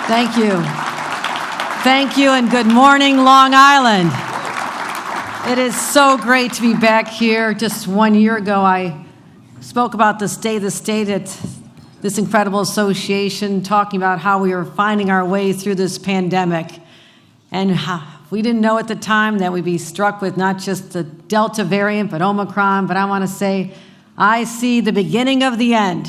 Thank you. Thank you, and good morning, Long Island. It is so great to be back here. Just 1 year ago, I spoke about the state of the state at this incredible association, talking about how we were finding our way through this pandemic. And we didn't know at the time that we'd be struck with not just the Delta variant, but Omicron. But I want to say, I see the beginning of the end.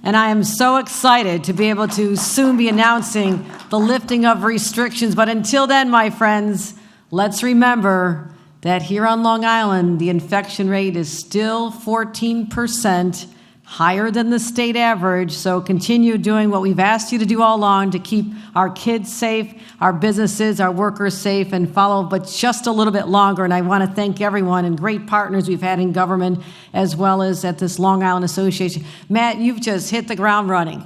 And I am so excited to be able to soon be announcing the lifting of restrictions. But until then, my friends, let's remember that here on Long Island, the infection rate is still 14% higher than the state average. So continue doing what we've asked you to do all along to keep our kids safe, our businesses, our workers safe, and follow, but just a little bit longer. And I want to thank everyone and great partners we've had in government as well as at this Long Island Association. Matt, you've just hit the ground running.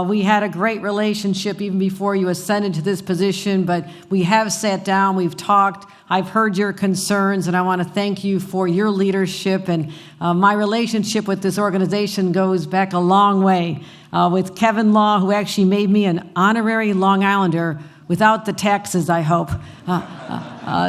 We had a great relationship even before you ascended to this position, but we have sat down, we've talked, I've heard your concerns, and I want to thank you for your leadership. And my relationship with this organization goes back a long way with Kevin Law, who actually made me an honorary Long Islander without the taxes, I hope.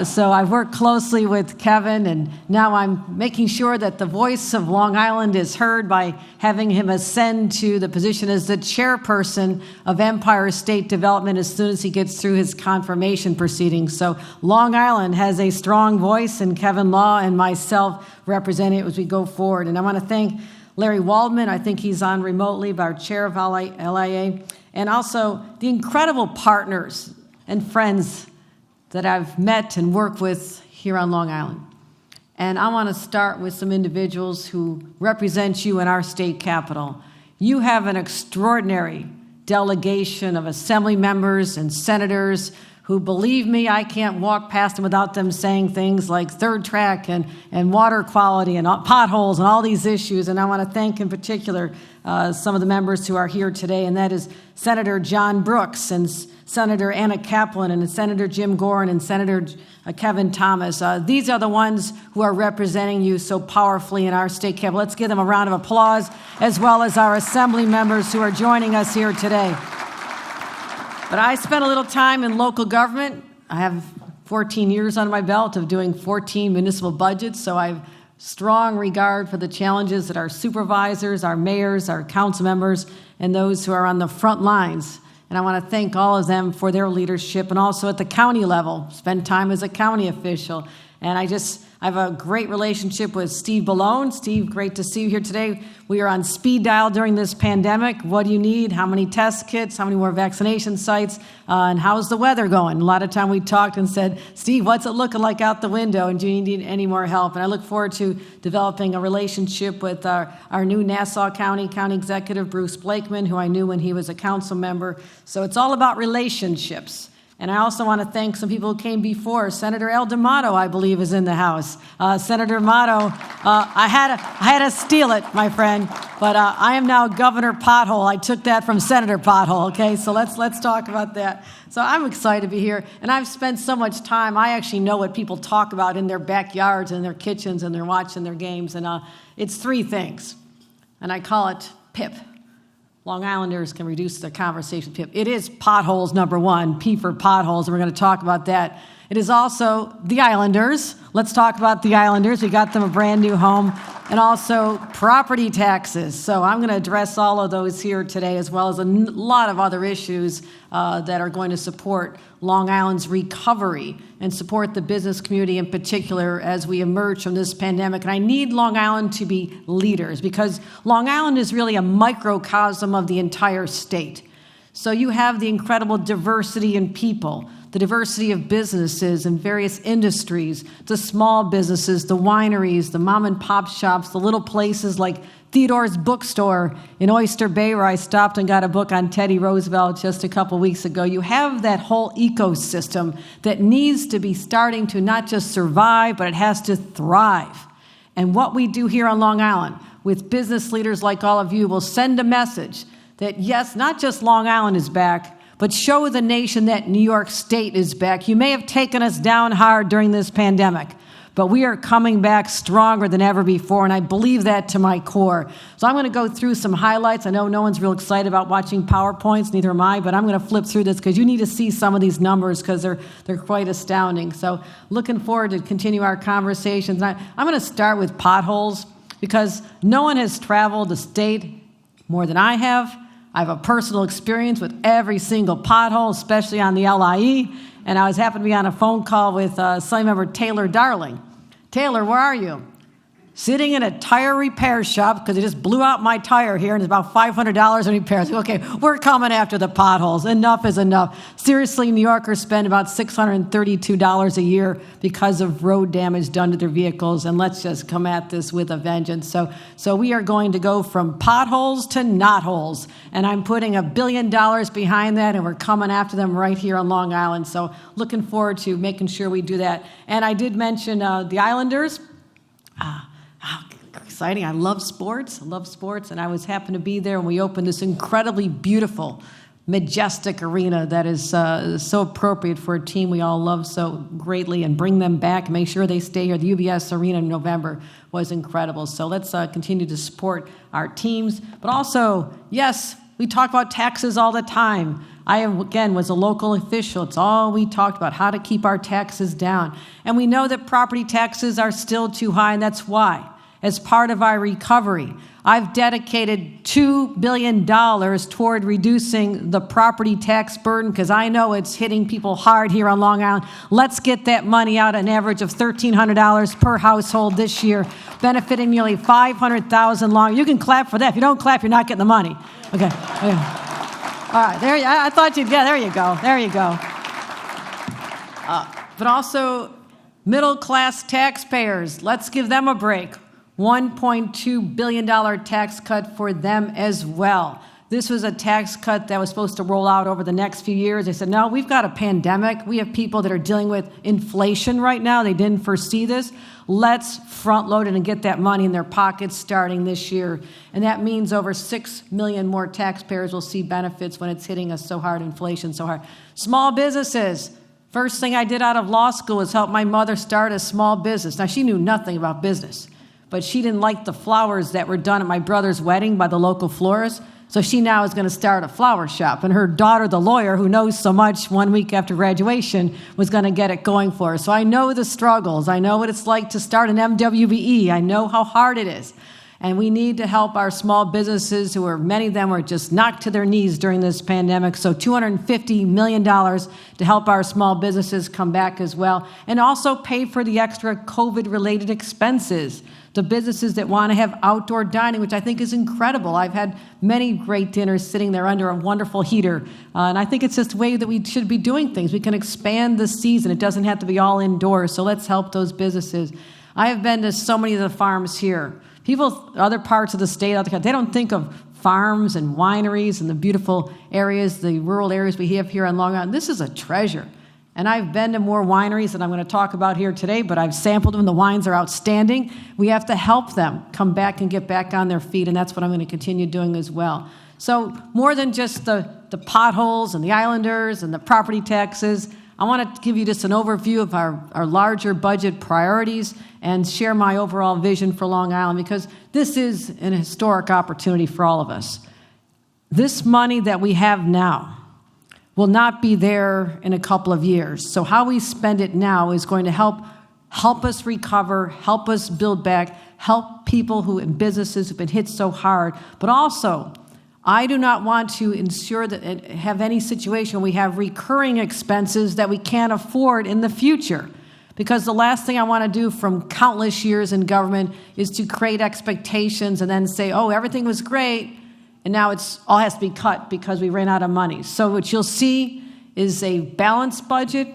So I've worked closely with Kevin, and now I'm making sure that the voice of Long Island is heard by having him ascend to the position as the chairperson of Empire State Development as soon as he gets through his confirmation proceedings. So Long Island has a strong voice, and Kevin Law and myself represent it as we go forward. And I want to thank Larry Waldman. I think he's on remotely, our chair of LIA, and also the incredible partners and friends that I've met and worked with here on Long Island. And I want to start with some individuals who represent you in our state capitol. You have an extraordinary delegation of assembly members and senators who, believe me, I can't walk past them without them saying things like third track and water quality and potholes and all these issues. And I want to thank in particular some of the members who are here today, and that is Senator John Brooks and Senator Anna Kaplan and Senator Jim Gorin and Senator Kevin Thomas. These are the ones who are representing you so powerfully in our state capitol. Let's give them a round of applause, as well as our assembly members who are joining us here today. But I spent a little time in local government. I have 14 years on my belt of doing 14 municipal budgets, so I have strong regard for the challenges that our supervisors, our mayors, our council members, and those who are on the front lines. And I want to thank all of them for their leadership, and also at the county level, spend time as a county official. And I have a great relationship with Steve Ballone. Steve, great to see you here today. We are on speed dial during this pandemic. What do you need? How many test kits? How many more vaccination sites? And how's the weather going? A lot of time we talked and said, Steve, what's it looking like out the window? And do you need any more help? And I look forward to developing a relationship with our new Nassau County Executive, Bruce Blakeman, who I knew when he was a council member. So it's all about relationships. And I also want to thank some people who came before. Senator El D'Amato, I believe, is in the House. Senator D'Amato, I had to steal it, my friend, but I am now Governor Pothole. I took that from Senator Pothole, okay? So let's talk about that. So I'm excited to be here, and I've spent so much time. I actually know what people talk about in their backyards and their kitchens, and they're watching their games, and it's three things, and I call it PIP. Long Islanders can reduce the conversation PIP. It is potholes, number one, P for potholes, and we're going to talk about that. It is also the Islanders. Let's talk about the Islanders. We got them a brand new home. And also property taxes. So I'm going to address all of those here today, as well as a lot of other issues that are going to support Long Island's recovery and support the business community in particular as we emerge from this pandemic. And I need Long Island to be leaders, because Long Island is really a microcosm of the entire state. So you have the incredible diversity in people, the diversity of businesses and various industries, the small businesses, the wineries, the mom and pop shops, the little places like Theodore's Bookstore in Oyster Bay, where I stopped and got a book on Teddy Roosevelt just a couple weeks ago. You have that whole ecosystem that needs to be starting to not just survive, but it has to thrive. And what we do here on Long Island with business leaders like all of you will send a message that, yes, not just Long Island is back, but show the nation that New York State is back. You may have taken us down hard during this pandemic, But we are coming back stronger than ever before, and I believe that to my core. So I'm going to go through some highlights. I know no one's real excited about watching PowerPoints, neither am I, but I'm going to flip through this because you need to see some of these numbers because they're quite astounding. So looking forward to continue our conversations. I'm going to start with potholes because no one has traveled the state more than I have. I have a personal experience with every single pothole, especially on the LIE, and I was happened to be on a phone call with Assembly Member Taylor Darling. Taylor, where are you? Sitting in a tire repair shop because they just blew out my tire here and it's about $500 in repairs. Okay, we're coming after the potholes. Enough is enough. Seriously, New Yorkers spend about $632 a year because of road damage done to their vehicles, and let's just come at this with a vengeance. So we are going to go from potholes to knotholes, and I'm putting $1 billion behind that, and we're coming after them right here on Long Island. So looking forward to making sure we do that. And I did mention the Islanders. Exciting. I love sports, and I happened to be there when we opened this incredibly beautiful, majestic arena that is so appropriate for a team we all love so greatly, and bring them back and make sure they stay here. The UBS Arena in November was incredible. So let's continue to support our teams. But also, yes, we talk about taxes all the time. I, again, was a local official. It's all we talked about, how to keep our taxes down. And we know that property taxes are still too high, and that's why, as part of our recovery, I've dedicated $2 billion toward reducing the property tax burden because I know it's hitting people hard here on Long Island. Let's get that money out, an average of $1,300 per household this year, benefiting nearly 500,000 Long. You can clap for that. If you don't clap, you're not getting the money. Okay. All right, there. I thought you'd get. There you go. There you go. But also, middle-class taxpayers. Let's give them a break. $1.2 billion tax cut for them as well. This was a tax cut that was supposed to roll out over the next few years. They said, no, we've got a pandemic. We have people that are dealing with inflation right now. They didn't foresee this. Let's front load it and get that money in their pockets starting this year. And that means over 6 million more taxpayers will see benefits when it's hitting us so hard, inflation so hard. Small businesses. First thing I did out of law school was help my mother start a small business. Now, she knew nothing about business, but she didn't like the flowers that were done at my brother's wedding by the local florist. So she now is going to start a flower shop. And her daughter, the lawyer, who knows so much, 1 week after graduation, was going to get it going for her. So I know the struggles. I know what it's like to start an MWBE. I know how hard it is. And we need to help our small businesses, many of them were just knocked to their knees during this pandemic. So $250 million to help our small businesses come back as well. And also pay for the extra COVID-related expenses. The businesses that want to have outdoor dining, which I think is incredible. I've had many great dinners sitting there under a wonderful heater. And I think it's just a way that we should be doing things. We can expand the season. It doesn't have to be all indoors. So let's help those businesses. I have been to so many of the farms here. People, other parts of the state, they don't think of farms and wineries and the beautiful areas, the rural areas we have here on Long Island. This is a treasure. And I've been to more wineries than I'm going to talk about here today, but I've sampled them. The wines are outstanding. We have to help them come back and get back on their feet, and that's what I'm going to continue doing as well. So more than just the potholes and the Islanders and the property taxes, I want to give you just an overview of our larger budget priorities and share my overall vision for Long Island, because this is an historic opportunity for all of us. This money that we have now will not be there in a couple of years. So how we spend it now is going to help us recover, help us build back, help people and businesses who've been hit so hard. But also, I do not want to ensure that have any situation where we have recurring expenses that we can't afford in the future. Because the last thing I want to do from countless years in government is to create expectations and then say, oh, everything was great, and now it's all has to be cut because we ran out of money. So what you'll see is a balanced budget,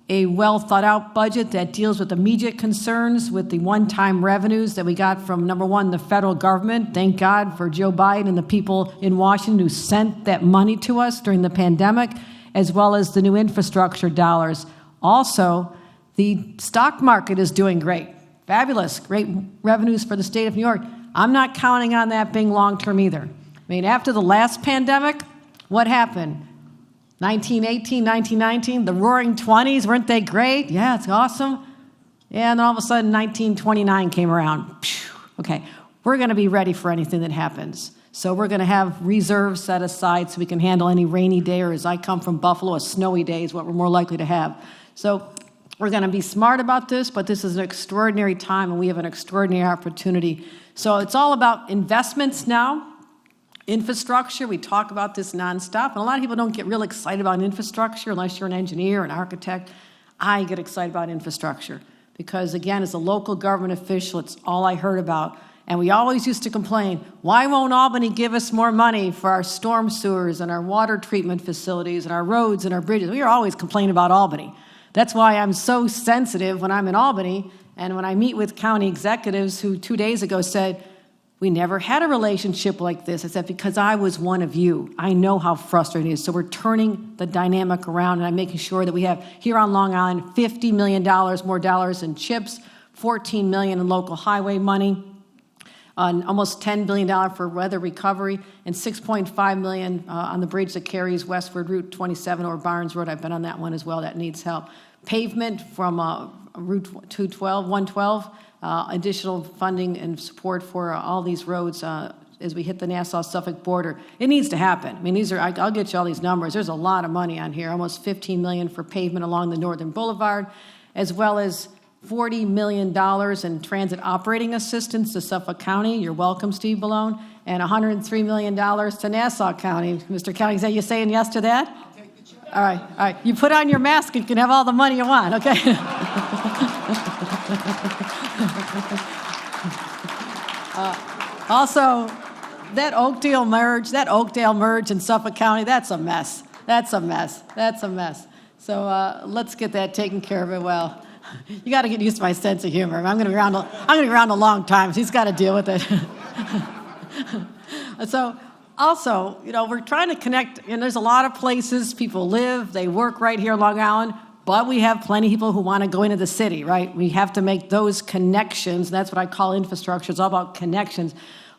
a well-thought-out budget that deals with immediate concerns, with the one-time revenues that we got from, number one, the federal government. Thank God for Joe Biden and the people in Washington who sent that money to us during the pandemic, as well as the new infrastructure dollars. Also, the stock market is doing great. Fabulous, great revenues for the state of New York. I'm not counting on that being long-term either. I mean, after the last pandemic, what happened? 1918, 1919, the roaring 20s, weren't they great? Yeah, it's awesome. And then all of a sudden, 1929 came around. Okay, we're going to be ready for anything that happens. So we're going to have reserves set aside so we can handle any rainy day, or as I come from Buffalo, a snowy day is what we're more likely to have. So we're going to be smart about this, but this is an extraordinary time, and we have an extraordinary opportunity. So it's all about investments now. Infrastructure, we talk about this nonstop, and a lot of people don't get real excited about infrastructure unless you're an engineer, an architect. I get excited about infrastructure because, again, as a local government official, it's all I heard about. And we always used to complain, why won't Albany give us more money for our storm sewers and our water treatment facilities and our roads and our bridges? We were always complaining about Albany. That's why I'm so sensitive when I'm in Albany and when I meet with county executives who 2 days ago said, we never had a relationship like this. I said, because I was one of you. I know how frustrating it is. So we're turning the dynamic around, and I'm making sure that we have here on Long Island $50 million more dollars in CHIPS, $14 million in local highway money, almost $10 billion for weather recovery, and $6.5 million on the bridge that carries westward Route 27 or Barnes Road. I've been on that one as well. That needs help. Pavement from Route 112, additional funding and support for all these roads as we hit the Nassau-Suffolk border. It needs to happen. I mean, I'll get you all these numbers. There's a lot of money on here, almost $15 million for pavement along the Northern Boulevard, as well as $40 million in transit operating assistance to Suffolk County. You're welcome, Steve Ballone. And $103 million to Nassau County. Mr. County, is that you saying yes to that? I'll take the check. All right. You put on your mask, you can have all the money you want, okay? Also, that Oakdale merge in Suffolk County, that's a mess. So let's get that taken care of it well. You got to get used to my sense of humor. I'm going to be around a long time, so he's got to deal with it. So also, we're trying to connect, and there's a lot of places people live, they work right here in Long Island, but we have plenty of people who want to go into the city, right? We have to make those connections. That's what I call infrastructure. It's all about connections.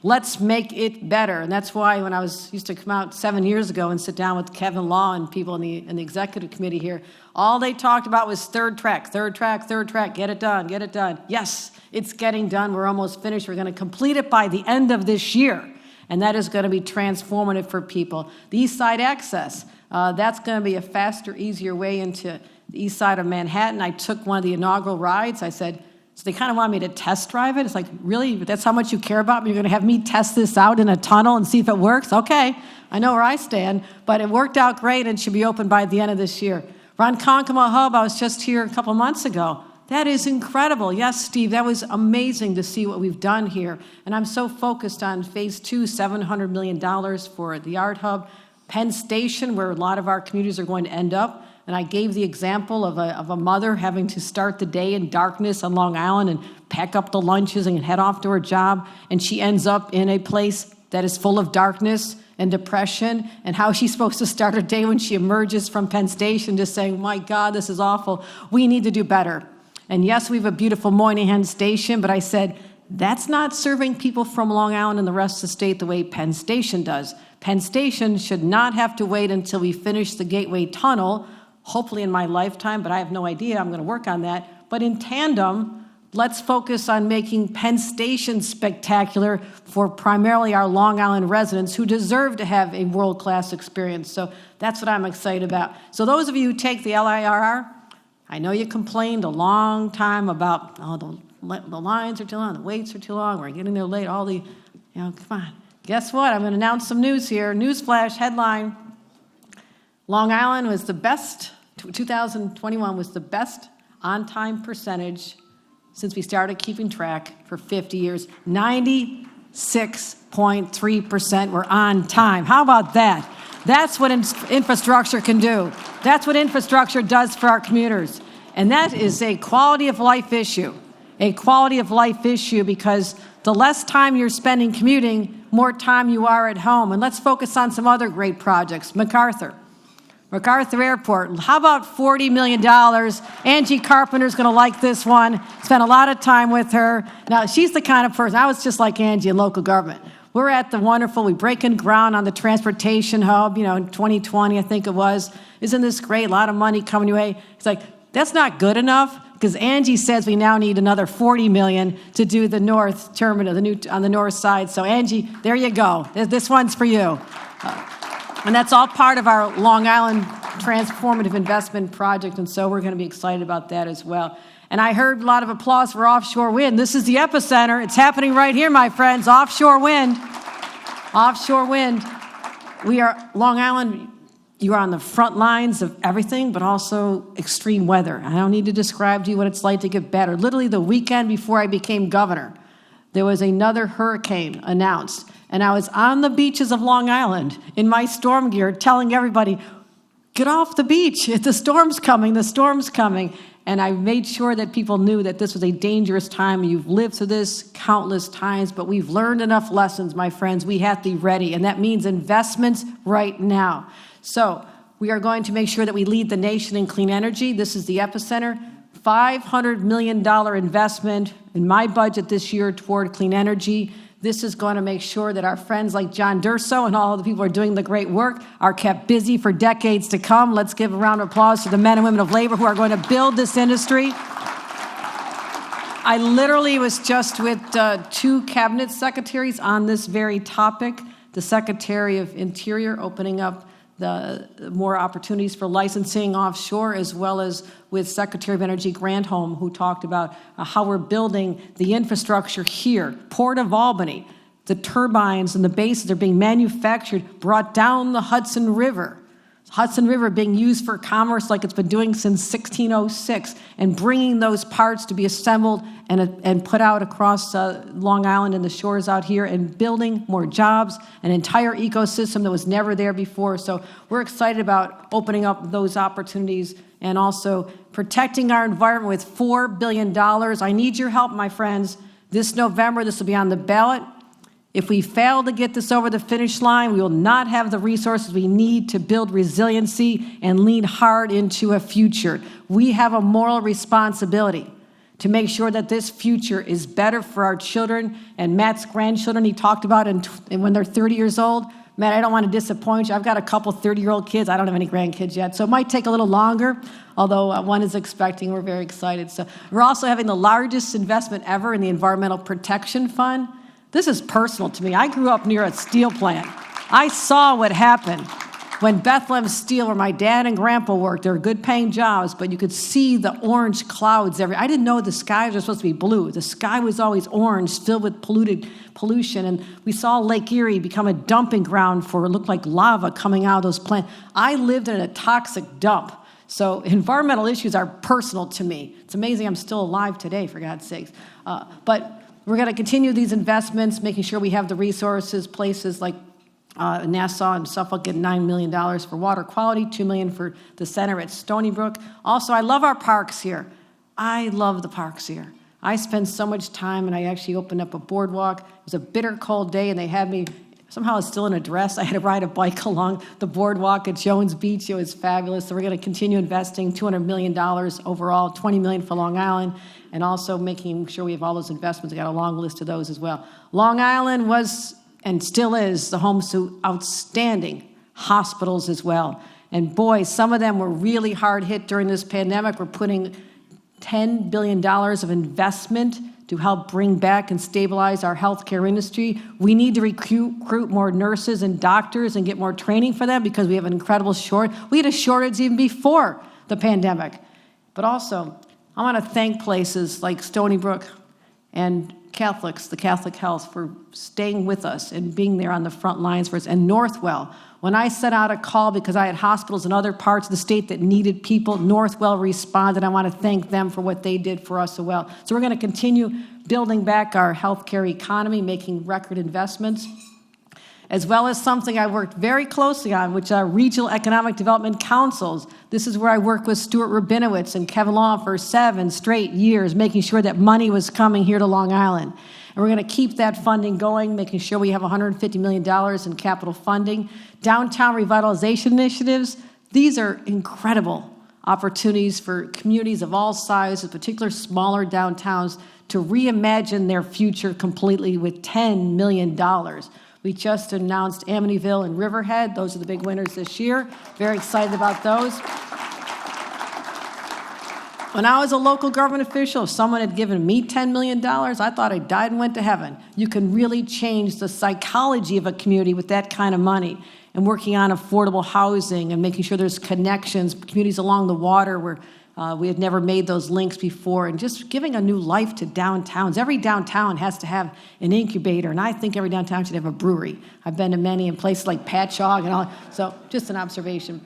Let's make it better. And that's why when I used to come out 7 years ago and sit down with Kevin Law and people in the executive committee here, all they talked about was third track, get it done. Yes, it's getting done. We're almost finished. We're going to complete it by the end of this year. And that is going to be transformative for people. The East Side Access, that's going to be a faster, easier way into the east side of Manhattan. I took one of the inaugural rides. I said, so they kind of want me to test drive it. It's like, really? That's how much you care about me? You're going to have me test this out in a tunnel and see if it works? Okay, I know where I stand. But it worked out great and should be open by the end of this year. Ronkonkoma Hub, I was just here a couple months ago. That is incredible. Yes, Steve, that was amazing to see what we've done here. And I'm so focused on phase 2, $700 million for the Art Hub. Penn Station, where a lot of our communities are going to end up. And I gave the example of a mother having to start the day in darkness on Long Island and pack up the lunches and head off to her job. And she ends up in a place that is full of darkness and depression, and how she's supposed to start her day when she emerges from Penn Station just saying, my God, this is awful. We need to do better. And yes, we have a beautiful Moynihan Station, but I said, that's not serving people from Long Island and the rest of the state the way Penn Station does. Penn Station should not have to wait until we finish the Gateway Tunnel, hopefully in my lifetime, but I have no idea. I'm going to work on that. But in tandem, let's focus on making Penn Station spectacular for primarily our Long Island residents who deserve to have a world-class experience. So that's what I'm excited about. So those of you who take the LIRR, I know you complained a long time about, the lines are too long, the waits are too long, we're getting there late, come on. Guess what? I'm going to announce some news here. Newsflash headline. Long Island was the best, 2021 was the best on-time percentage since we started keeping track for 50 years. 96.3% were on time. How about that? That's what infrastructure can do. That's what infrastructure does for our commuters. And that is a quality of life issue. A quality of life issue because the less time you're spending commuting, more time you are at home. And let's focus on some other great projects. MacArthur Airport. How about $40 million? Angie Carpenter's going to like this one. Spent a lot of time with her. Now, she's the kind of person, I was just like Angie in local government. We're at the wonderful, we breaking ground on the transportation hub, in 2020, I think it was. Isn't this great? A lot of money coming your way. It's like, that's not good enough. because Angie says we now need another $40 million to do the north terminal, on the north side. So Angie, there you go. This one's for you. And that's all part of our Long Island transformative investment project, and so we're going to be excited about that as well. And I heard a lot of applause for offshore wind. This is the epicenter. It's happening right here, my friends. Offshore wind. Offshore wind. We are, Long Island, you are on the front lines of everything, but also extreme weather. I don't need to describe to you what it's like to get better. Literally the weekend before I became governor, there was another hurricane announced. And I was on the beaches of Long Island in my storm gear telling everybody, get off the beach. The storm's coming. The storm's coming. And I made sure that people knew that this was a dangerous time. You've lived through this countless times, but we've learned enough lessons, my friends. We have to be ready, and that means investments right now. So we are going to make sure that we lead the nation in clean energy. This is the epicenter. $500 million investment in my budget this year toward clean energy. This is going to make sure that our friends like John Durso and all the people who are doing the great work are kept busy for decades to come. Let's give a round of applause to the men and women of labor who are going to build this industry. I literally was just with 2 cabinet secretaries on this very topic. The Secretary of Interior opening up the more opportunities for licensing offshore, as well as with Secretary of Energy Granholm, who talked about how we're building the infrastructure here. Port of Albany, the turbines and the bases are being manufactured, brought down the Hudson River. Hudson River being used for commerce like it's been doing since 1606, and bringing those parts to be assembled and put out across Long Island and the shores out here, and building more jobs, an entire ecosystem that was never there before. So we're excited about opening up those opportunities and also protecting our environment with $4 billion. I need your help, my friends. This November, this will be on the ballot. If we fail to get this over the finish line, we will not have the resources we need to build resiliency and lean hard into a future. We have a moral responsibility to make sure that this future is better for our children and Matt's grandchildren. He talked about when they're 30 years old. Matt, I don't want to disappoint you. I've got a couple 30-year-old kids. I don't have any grandkids yet, so it might take a little longer, although one is expecting. We're very excited. So we're also having the largest investment ever in the Environmental Protection Fund. This is personal to me. I grew up near a steel plant. I saw what happened when Bethlehem Steel, where my dad and grandpa worked. They were good-paying jobs, but you could see the orange clouds I didn't know the skies were supposed to be blue. The sky was always orange, filled with pollution, and we saw Lake Erie become a dumping ground for what looked like lava coming out of those plants. I lived in a toxic dump. So environmental issues are personal to me. It's amazing I'm still alive today, for God's sakes. But we're going to continue these investments, making sure we have the resources. Places like Nassau and Suffolk get $9 million for water quality, $2 million for the center at Stony Brook. Also, I love our parks here. I love the parks here. I spend so much time, and I actually opened up a boardwalk. It was a bitter cold day, and they had me, somehow I was still in a dress. I had to ride a bike along the boardwalk at Jones Beach. It was fabulous. So we're going to continue investing $200 million overall, $20 million for Long Island, and also making sure we have all those investments. I got a long list of those as well. Long Island was and still is the home to outstanding hospitals as well. And boy, some of them were really hard hit during this pandemic. We're putting $10 billion of investment to help bring back and stabilize our healthcare industry. We need to recruit more nurses and doctors and get more training for them, because we have an incredible shortage. We had a shortage even before the pandemic. But also, I want to thank places like Stony Brook and Catholics, the Catholic Health, for staying with us and being there on the front lines for us, and Northwell. When I sent out a call because I had hospitals in other parts of the state that needed people, Northwell responded. I want to thank them for what they did for us as well. So we're going to continue building back our healthcare economy, making record investments, as well as something I worked very closely on, which are regional economic development councils. This is where I worked with Stuart Rabinowitz and Kevin Long for 7 straight years, making sure that money was coming here to Long Island. And we're going to keep that funding going, making sure we have $150 million in capital funding. Downtown revitalization initiatives, these are incredible opportunities for communities of all sizes, particularly smaller downtowns, to reimagine their future completely with $10 million. We just announced Amityville and Riverhead. Those are the big winners this year. Very excited about those. When I was a local government official, if someone had given me $10 million, I thought I died and went to heaven. You can really change the psychology of a community with that kind of money, and working on affordable housing and making sure there's connections, communities along the water where we had never made those links before, and just giving a new life to downtowns. Every downtown has to have an incubator, and I think every downtown should have a brewery. I've been to many in places like Patchogue and all, so just an observation.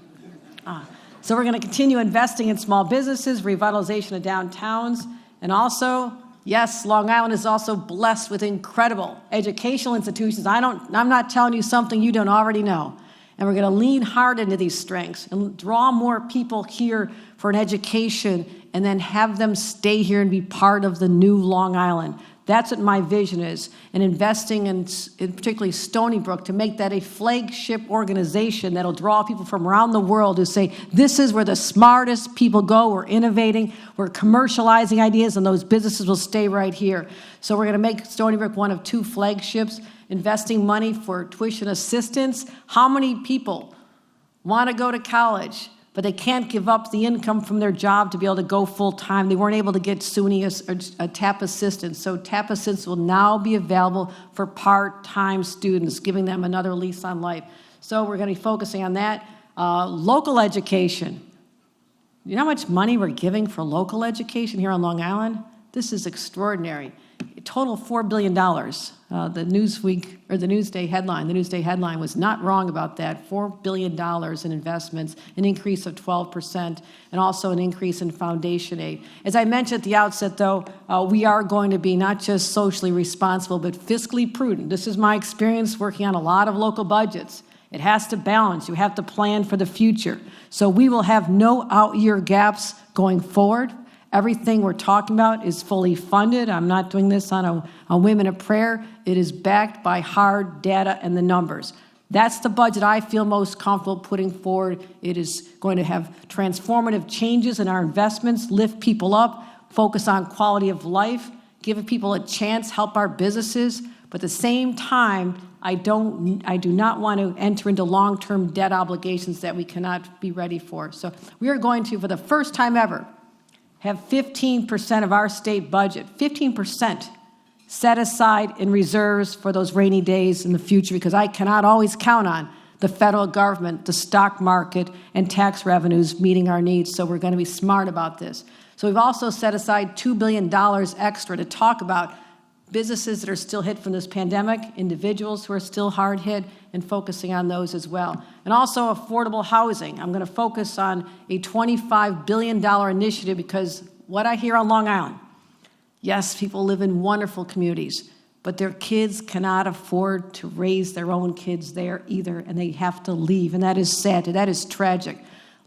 So we're going to continue investing in small businesses, revitalization of downtowns, and also, yes, Long Island is also blessed with incredible educational institutions. I'm not telling you something you don't already know. And we're going to lean hard into these strengths and draw more people here for an education and then have them stay here and be part of the new Long Island. That's what my vision is, and investing in particularly Stony Brook to make that a flagship organization that'll draw people from around the world who say, this is where the smartest people go, we're innovating, we're commercializing ideas, and those businesses will stay right here. So we're going to make Stony Brook one of 2 flagships, investing money for tuition assistance. How many people want to go to college, but they can't give up the income from their job to be able to go full-time? They weren't able to get SUNY or TAP assistance. So TAP assistance will now be available for part-time students, giving them another lease on life. So we're going to be focusing on that. Local education. You know how much money we're giving for local education here on Long Island? This is extraordinary. A total $4 billion. The Newsweek, or the Newsday headline was not wrong about that. $4 billion in investments, an increase of 12%, and also an increase in foundation aid. As I mentioned at the outset, though, we are going to be not just socially responsible, but fiscally prudent. This is my experience working on a lot of local budgets. It has to balance. You have to plan for the future. So we will have no out-year gaps going forward. Everything we're talking about is fully funded. I'm not doing this on a whim and a prayer. It is backed by hard data and the numbers. That's the budget I feel most comfortable putting forward. It is going to have transformative changes in our investments, lift people up, focus on quality of life, give people a chance, help our businesses. But at the same time, I do not want to enter into long-term debt obligations that we cannot be ready for. So we are going to, for the first time ever, have 15% of our state budget, 15%, set aside in reserves for those rainy days in the future, because I cannot always count on the federal government, the stock market, and tax revenues meeting our needs. So we're going to be smart about this. So we've also set aside $2 billion extra to talk about businesses that are still hit from this pandemic, individuals who are still hard hit, and focusing on those as well. And also affordable housing. I'm going to focus on a $25 billion initiative, because what I hear on Long Island, yes, people live in wonderful communities, but their kids cannot afford to raise their own kids there either, and they have to leave, and that is sad, that is tragic.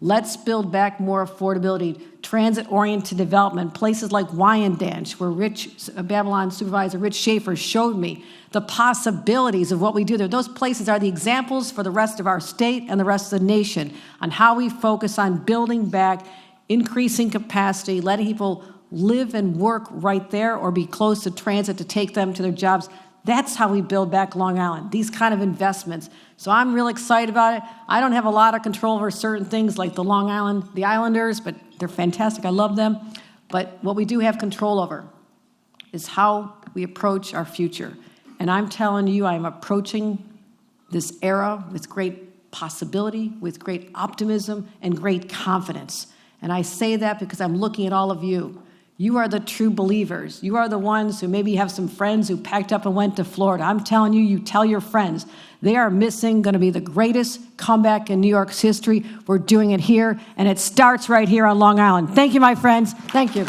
Let's build back more affordability, transit-oriented development, places like Wyandanch, where Babylon Supervisor Rich Schaefer showed me the possibilities of what we do there. Those places are the examples for the rest of our state and the rest of the nation on how we focus on building back, increasing capacity, letting people live and work right there or be close to transit to take them to their jobs. That's how we build back Long Island, these kind of investments. So I'm real excited about it. I don't have a lot of control over certain things like the Islanders, but they're fantastic. I love them. But what we do have control over is how we approach our future. And I'm telling you, I'm approaching this era with great possibility, with great optimism, and great confidence. And I say that because I'm looking at all of you. You are the true believers. You are the ones who maybe have some friends who packed up and went to Florida. I'm telling you, you tell your friends. They are missing, going to be the greatest comeback in New York's history. We're doing it here, and it starts right here on Long Island. Thank you, my friends. Thank you.